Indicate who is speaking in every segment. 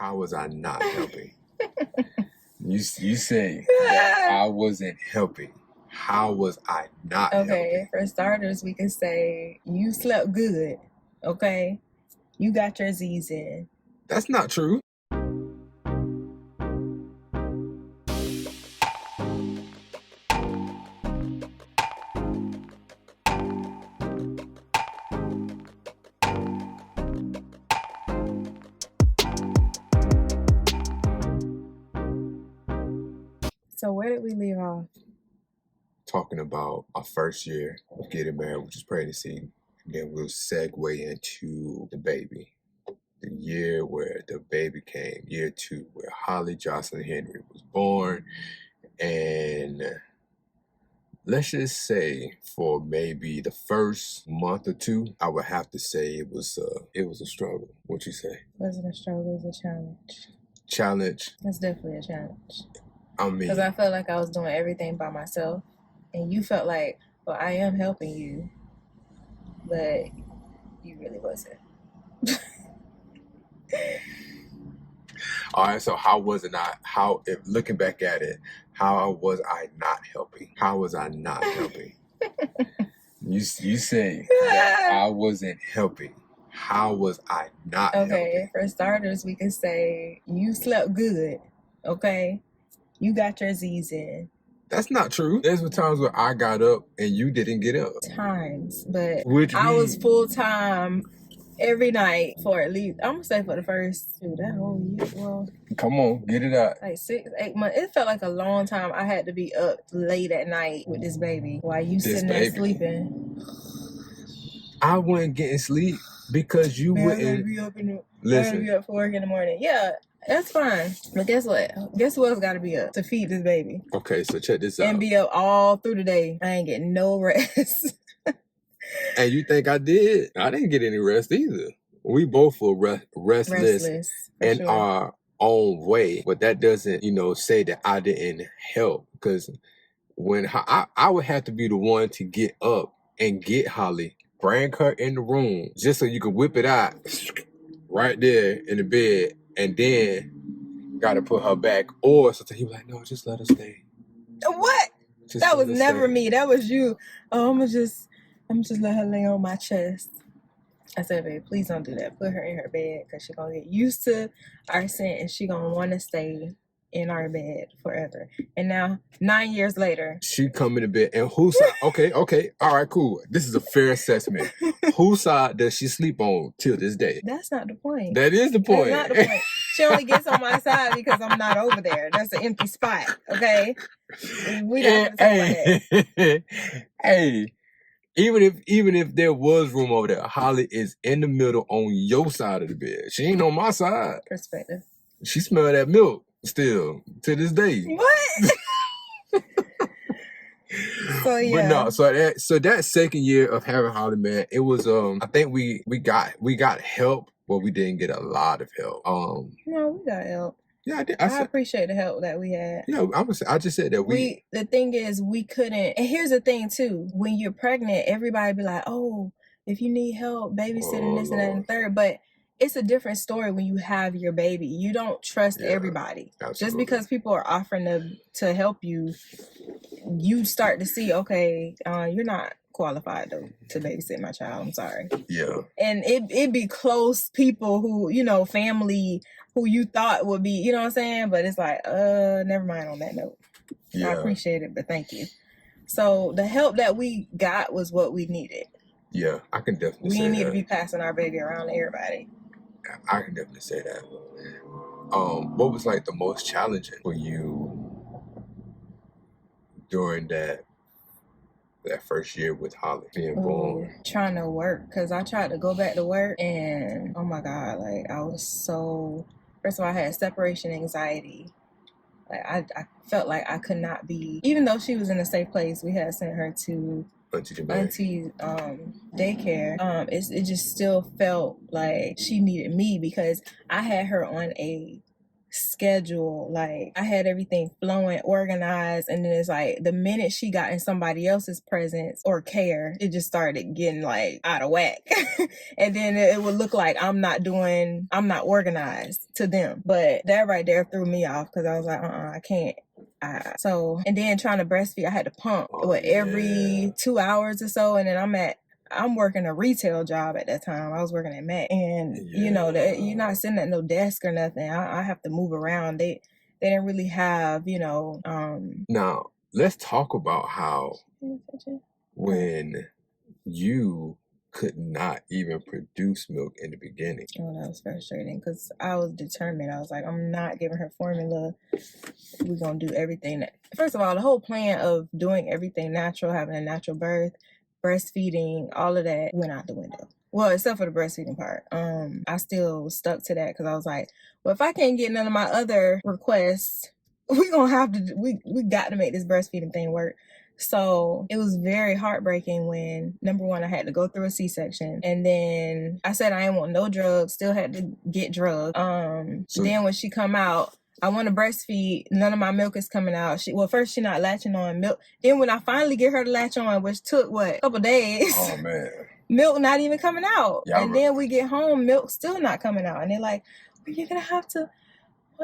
Speaker 1: How was I not helping? You say that I wasn't helping. How was I not helping?
Speaker 2: Okay, for starters, we can say you slept good. Okay, you got your Z's in.
Speaker 1: That's not true.
Speaker 2: So where did we leave off?
Speaker 1: Talking about our first year of getting married, which is pregnancy. And then we'll segue into the baby. The year where the baby came, year 2, where Holly Jocelyn Henry was born. And let's just say for maybe the first month or 2, I would have to say it was a struggle. What you say?
Speaker 2: It wasn't a struggle, it was a challenge.
Speaker 1: Challenge?
Speaker 2: It's definitely a challenge.
Speaker 1: I mean,
Speaker 2: because I felt like I was doing everything by myself, and you felt like, well, I am helping you, but you really wasn't.
Speaker 1: All right, so how was it not? If looking back at it, how was I not helping? How was I not helping? You say that I wasn't helping. How was I not helping?
Speaker 2: Okay, for starters, we can say you slept good. Okay, you got your Z's in.
Speaker 1: That's not true. There's been times where I got up and you didn't get up.
Speaker 2: Times, but I was full time every night for at least, I'm gonna say for the first that whole year. Well,
Speaker 1: come on, get it out.
Speaker 2: Like 6, 8 months. It felt like a long time. I had to be up late at night with this baby while you sitting there sleeping.
Speaker 1: I wasn't getting sleep because you wouldn't.
Speaker 2: Be up listen. Be up for work in the morning. Yeah. That's fine. But guess what? Guess who else got to be up to feed this baby?
Speaker 1: Okay, so check this out.
Speaker 2: And be up all through the day. I ain't getting no rest.
Speaker 1: And you think I did? I didn't get any rest either. We both were restless in our own way. But that doesn't, say that I didn't help. Because when I would have to be the one to get up and get Holly, bring her in the room, just so you could whip it out right there in the bed. And then got to put her back. Or something. He was like, no, just let her stay.
Speaker 2: What? That was never me. That was you. Oh, I'm just let her lay on my chest. I said, babe, please don't do that. Put her in her bed because she's going to get used to our scent and she's going to want to stay in our bed forever. And now, 9 years later,
Speaker 1: she come in the bed. And whose side? Okay. All right, cool. This is a fair assessment. Whose side does she sleep on till this day?
Speaker 2: That's not the point.
Speaker 1: That is the point.
Speaker 2: That's not the point. She only gets on my side because I'm not over there. That's an empty spot, okay? We don't
Speaker 1: Hey, even if there was room over there, Holly is in the middle on your side of the bed. She ain't on my side.
Speaker 2: Perspective.
Speaker 1: She smell that milk still to this day.
Speaker 2: What? So yeah.
Speaker 1: But no, so that second year of having Holly, man, it was I think we got help, but we didn't get a lot of help.
Speaker 2: No, we got help.
Speaker 1: Yeah, I did.
Speaker 2: I appreciate the help that we had.
Speaker 1: Yeah, I just said that
Speaker 2: the thing is, we couldn't. And here's the thing too: when you're pregnant, everybody be like, "Oh, if you need help, babysitting this and that and third." But it's a different story when you have your baby. You don't trust everybody. Absolutely. Just because people are offering to help you, you start to see, okay, you're not qualified to babysit my child. I'm sorry.
Speaker 1: Yeah.
Speaker 2: And it be close people who, family who you thought would be, you know what I'm saying? But it's like, never mind on that note. Yeah. I appreciate it, but thank you. So the help that we got was what we needed.
Speaker 1: Yeah, I can definitely say that.
Speaker 2: We didn't need to be passing our baby around to everybody.
Speaker 1: I can definitely say that. What was like the most challenging for you during that first year with Holly being born?
Speaker 2: Trying to work, because I tried to go back to work and oh my God, like I was so, first of all, I had separation anxiety. Like I felt like I could not be, even though she was in a safe place, we had sent her to Auntie daycare. It just still felt like she needed me because I had her on a schedule. Like, I had everything flowing, organized, and then it's like the minute she got in somebody else's presence or care, it just started getting like out of whack. And then it would look like I'm not organized to them. But that right there threw me off, because I was like, I can't. So, and then trying to breastfeed, I had to pump every 2 hours or so, and then I'm working a retail job at that time. I was working at Mac, and you know that you're not sitting at no desk or nothing. I have to move around. They didn't really have, you know.
Speaker 1: Now let's talk about how when you could not even produce milk in the beginning.
Speaker 2: Oh, that was frustrating, because I was determined. I was like, I'm not giving her formula. We're gonna do everything. First of all, the whole plan of doing everything natural, having a natural birth, breastfeeding, all of that went out the window. Well, except for the breastfeeding part. I still stuck to that, because I was like, well, if I can't get none of my other requests, we got to make this breastfeeding thing work. So it was very heartbreaking when, number one, I had to go through a C-section, and then I said I didn't want no drugs, still had to get drugs. Then when she come out, I want to breastfeed, none of my milk is coming out. First she not latching on milk. Then when I finally get her to latch on, which took a couple days.
Speaker 1: Oh man.
Speaker 2: Milk not even coming out. And then we get home, milk still not coming out. And they're like, well, you're gonna have to,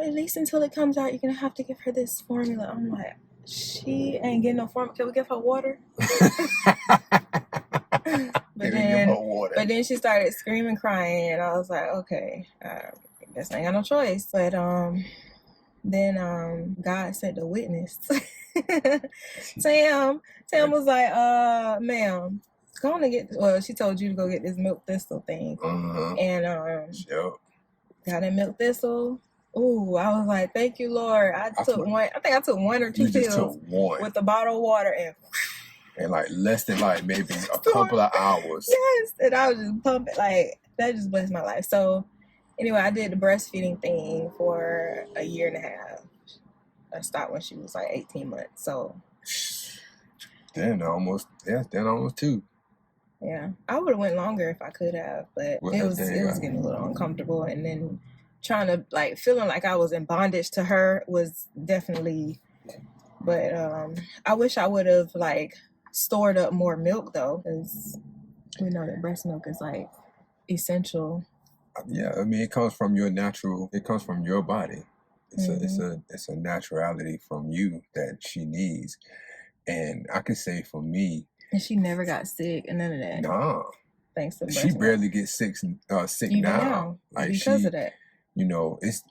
Speaker 2: at least until it comes out, you're gonna have to give her this formula. I'm like, she ain't getting no formula. Can we give her water? But then she started screaming, crying, and I was like, okay, I guess I ain't got no choice. But then God sent a witness. Tam was like, ma'am, go on and get, she told you to go get this milk thistle thing. And got a milk thistle. Ooh, I was like, thank you, Lord. I think I took 1 or 2 pills with a bottle of water,
Speaker 1: and like less than like maybe a couple of hours.
Speaker 2: Yes, and I was just pumping. Like, that just blessed my life. So anyway, I did the breastfeeding thing for a year and a half. I stopped when she was like 18 months. So
Speaker 1: then almost 2.
Speaker 2: Yeah, I would have went longer if I could have, but it was getting a little uncomfortable, and then trying to feeling like I was in bondage to her was definitely. But I wish I would have stored up more milk though, because we know that breast milk is essential.
Speaker 1: Yeah, I mean, it comes from your body. It's a naturality from you that she needs, and I can say for me.
Speaker 2: And she never got sick and none of that.
Speaker 1: Nah.
Speaker 2: Thanks to breast
Speaker 1: milk.
Speaker 2: She
Speaker 1: barely gets sick
Speaker 2: even now. Because of that.
Speaker 1: You know, this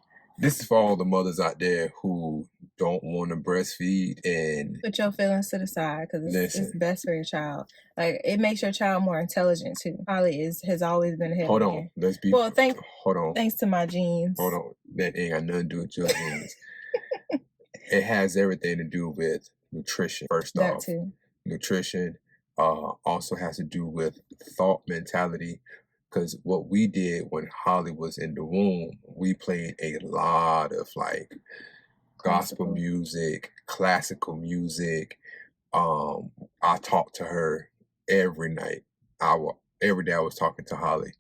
Speaker 1: is for all the mothers out there who don't want to breastfeed, and
Speaker 2: put your feelings to the side, because it's best for your child. It makes your child more intelligent too. Holly has always been ahead.
Speaker 1: Hold on, let's be. Hold on.
Speaker 2: Thanks to my genes.
Speaker 1: Hold on, that ain't got nothing to do with your genes. It has everything to do with nutrition. First off, that too. Nutrition also has to do with thought mentality. Because what we did when Holly was in the womb, we played a lot of gospel music, classical music. I talked to her every night. Every day I was talking to Holly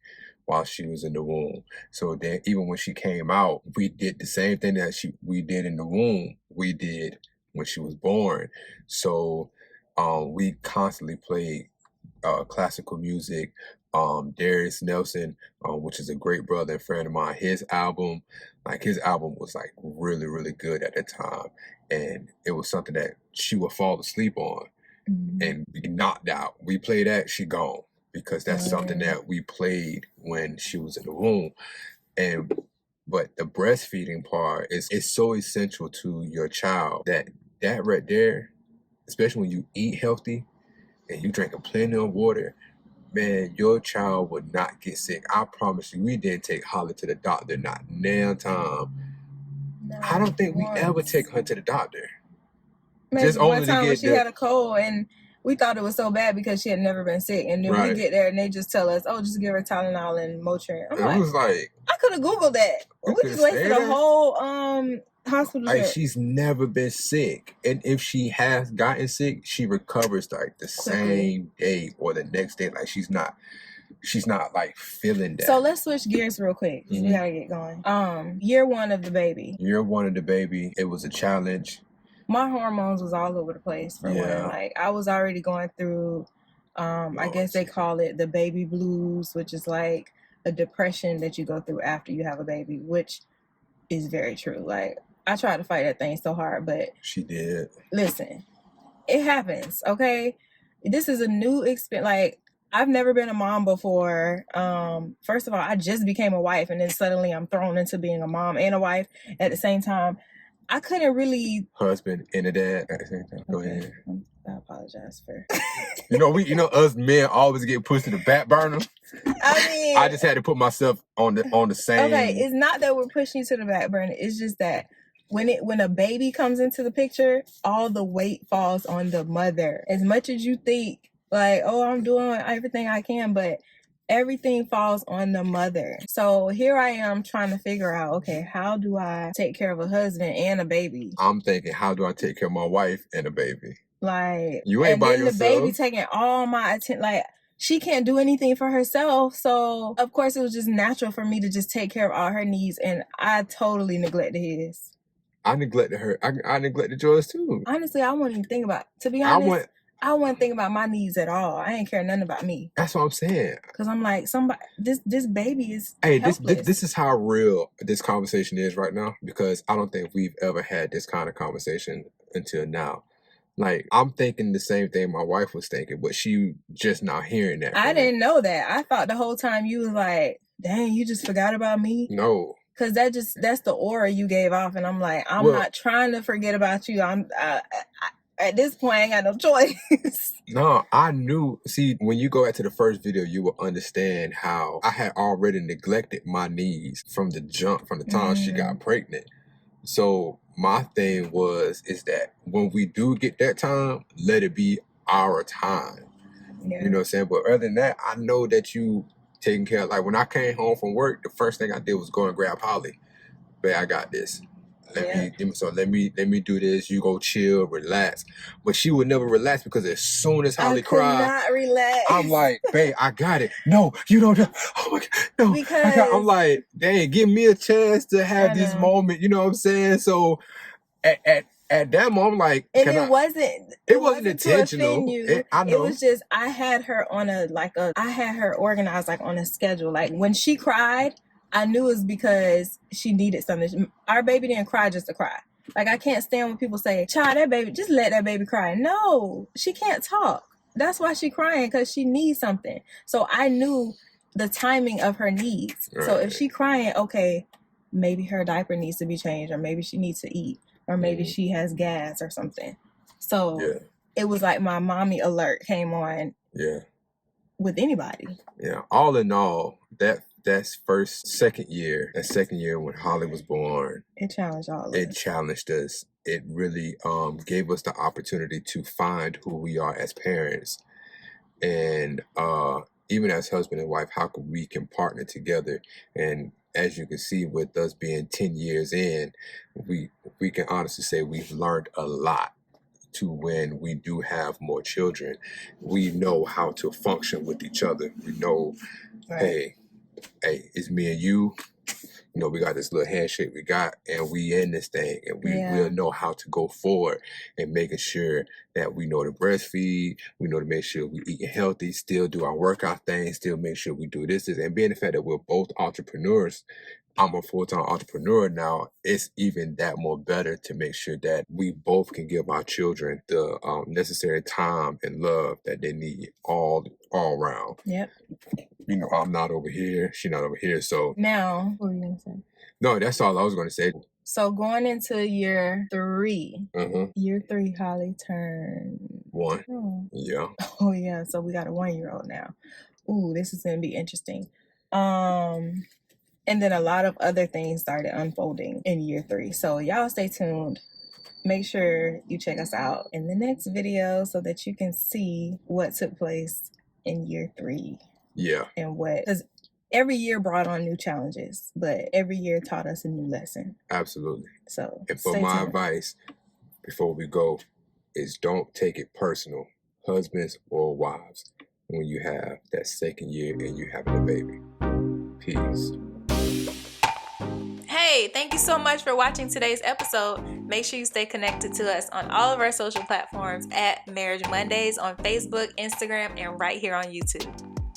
Speaker 1: while she was in the womb. So then even when she came out, we did the same thing that we did in the womb, we did when she was born. So we constantly played classical music. Darius Nelson, which is a great brother and friend of mine, his album was really, really good at the time, and it was something that she would fall asleep on and be knocked out. We play that, she gone, because that's something that we played when she was in the womb. But the breastfeeding part is so essential to your child that right there, especially when you eat healthy and you drink plenty of water, man, your child would not get sick. I promise you. We didn't take Holly to the doctor, not now time. No, I don't think we ever take her to the doctor.
Speaker 2: Maybe just one time when she had a cold, and we thought it was so bad because she had never been sick. And then we get there and they just tell us, oh, just give her Tylenol and Motrin. I was like, I could have Googled that. We just wasted a whole hospital trip.
Speaker 1: She's never been sick. And if she has gotten sick, she recovers the same day or the next day. She's not she's not like feeling that.
Speaker 2: So let's switch gears real quick. We gotta get going. Year one of the baby.
Speaker 1: Year one of the baby, it was a challenge.
Speaker 2: My hormones was all over the place for one. Like I was already going through, I guess they call it the baby blues, which is like a depression that you go through after you have a baby, which is very true. Like I tried to fight that thing so hard, but
Speaker 1: she did.
Speaker 2: Listen, it happens. Okay, this is a new experience. Like I've never been a mom before. First of all, I just became a wife, and then suddenly I'm thrown into being a mom and a wife at the same time. I couldn't really
Speaker 1: husband and a dad at the same time. Go ahead.
Speaker 2: I apologize for.
Speaker 1: Us men always get pushed to the back burner.
Speaker 2: I mean,
Speaker 1: I just had to put myself on the same.
Speaker 2: Okay, it's not that we're pushing you to the back burner. It's just that when a baby comes into the picture, all the weight falls on the mother. As much as you think like, oh, I'm doing everything I can, but everything falls on the mother. So here I am trying to figure out, okay, how do I take care of a husband and a baby?
Speaker 1: I'm thinking, how do I take care of my wife and a baby?
Speaker 2: Like,
Speaker 1: you ain't by yourself.
Speaker 2: The baby taking all my attention. Like, she can't do anything for herself. So, of course, it was just natural for me to just take care of all her needs. And I totally neglected his.
Speaker 1: I neglected her. I neglected yours too.
Speaker 2: Honestly, I wouldn't even think about, to be honest, I wouldn't think about my needs at all. I ain't care nothing about me.
Speaker 1: That's what I'm saying.
Speaker 2: Because I'm like, this baby is
Speaker 1: this is how real this conversation is right now. Because I don't think we've ever had this kind of conversation until now. Like, I'm thinking the same thing my wife was thinking, but she just not hearing that.
Speaker 2: I didn't know that. I thought the whole time you was like, dang, you just forgot about me?
Speaker 1: No. Because
Speaker 2: that's the aura you gave off. And I'm like, I'm not trying to forget about you. At this point, I ain't got no choice.
Speaker 1: No, I knew. See, when you go back to the first video, you will understand how I had already neglected my needs from the jump, from the time she got pregnant. So my thing is that when we do get that time, let it be our time. Yeah. You know what I'm saying? But other than that, I know that you taking care of, like when I came home from work, the first thing I did was go and grab Holly. But I got this. Let me do this. You go chill, relax. But she would never relax because as soon as Holly cried,
Speaker 2: not relax.
Speaker 1: I'm like, babe, I got it. No, you don't. Oh my God, no.
Speaker 2: Because
Speaker 1: I'm like, dang, give me a chance to have this moment. You know what I'm saying? So at that moment, like,
Speaker 2: and it wasn't
Speaker 1: intentional. I know.
Speaker 2: It was just I had her organized like on a schedule. Like when she cried, I knew it was because she needed something. Our baby didn't cry just to cry. Like, I can't stand when people say, child, that baby, just let that baby cry. No, she can't talk. That's why she's crying, because she needs something. So I knew the timing of her needs. Right. So if she crying, okay, maybe her diaper needs to be changed, or maybe she needs to eat, or maybe she has gas or something. So it was like my mommy alert came on with anybody.
Speaker 1: Yeah, all in all, that's second year when Holly was born.
Speaker 2: It challenged all of us.
Speaker 1: It challenged us. It really gave us the opportunity to find who we are as parents. And even as husband and wife, how we can partner together. And as you can see, with us being 10 years in, we can honestly say we've learned a lot. To when we do have more children, we know how to function with each other. We know, hey, it's me and you. You know, we got this little handshake we got, and we in this thing, and we will know how to go forward and making sure that we know to breastfeed, we know to make sure we eating healthy, still do our workout things, still make sure we do this. And being the fact that we're both entrepreneurs, I'm a full-time entrepreneur now, it's even that more better to make sure that we both can give our children the necessary time and love that they need all around.
Speaker 2: Yep.
Speaker 1: You know, I'm not over here, she's not over here, so.
Speaker 2: Now, what were you going to say?
Speaker 1: No, that's all I was going to say.
Speaker 2: So going into year 3, year 3, Holly turned
Speaker 1: 1. Oh. Yeah.
Speaker 2: Oh, yeah, so we got a 1-year-old now. Ooh, this is going to be interesting. And then a lot of other things started unfolding in year 3. So y'all stay tuned. Make sure you check us out in the next video so that you can see what took place in year 3.
Speaker 1: Yeah.
Speaker 2: And because every year brought on new challenges, but every year taught us a new lesson.
Speaker 1: Absolutely.
Speaker 2: So,
Speaker 1: and for my advice, before we go, is don't take it personal, husbands or wives. when you have that second year and you having a baby. Peace.
Speaker 2: Hey, thank you so much for watching today's episode. Make sure you stay connected to us on all of our social platforms at Marriage Mondays on Facebook, Instagram, and right here on YouTube.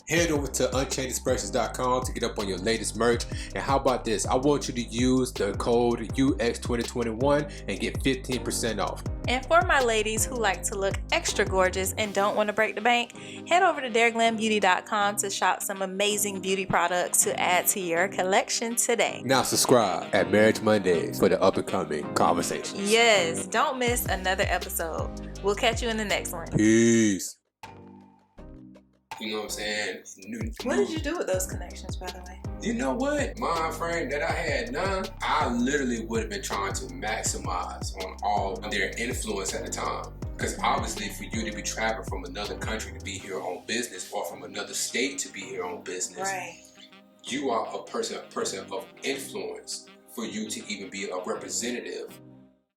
Speaker 1: Head over to unchainedexpressions.com to get up on your latest merch. And how about this? I want you to use the code UX2021 and get 15% off.
Speaker 2: And for my ladies who like to look extra gorgeous and don't want to break the bank, head over to DareGlamBeauty.com to shop some amazing beauty products to add to your collection today.
Speaker 1: Now subscribe at Marriage Mondays for the up and coming conversations.
Speaker 2: Yes, don't miss another episode. We'll catch you in the next one.
Speaker 1: Peace. You know what I'm saying?
Speaker 2: What did you do with those connections, by the way?
Speaker 1: You know what? Mind frame that I had now, I literally would have been trying to maximize on all their influence at the time. Because obviously for you to be traveling from another country to be here on business, or from another state to be here on business,
Speaker 2: right,
Speaker 1: you are a person of influence for you to even be a representative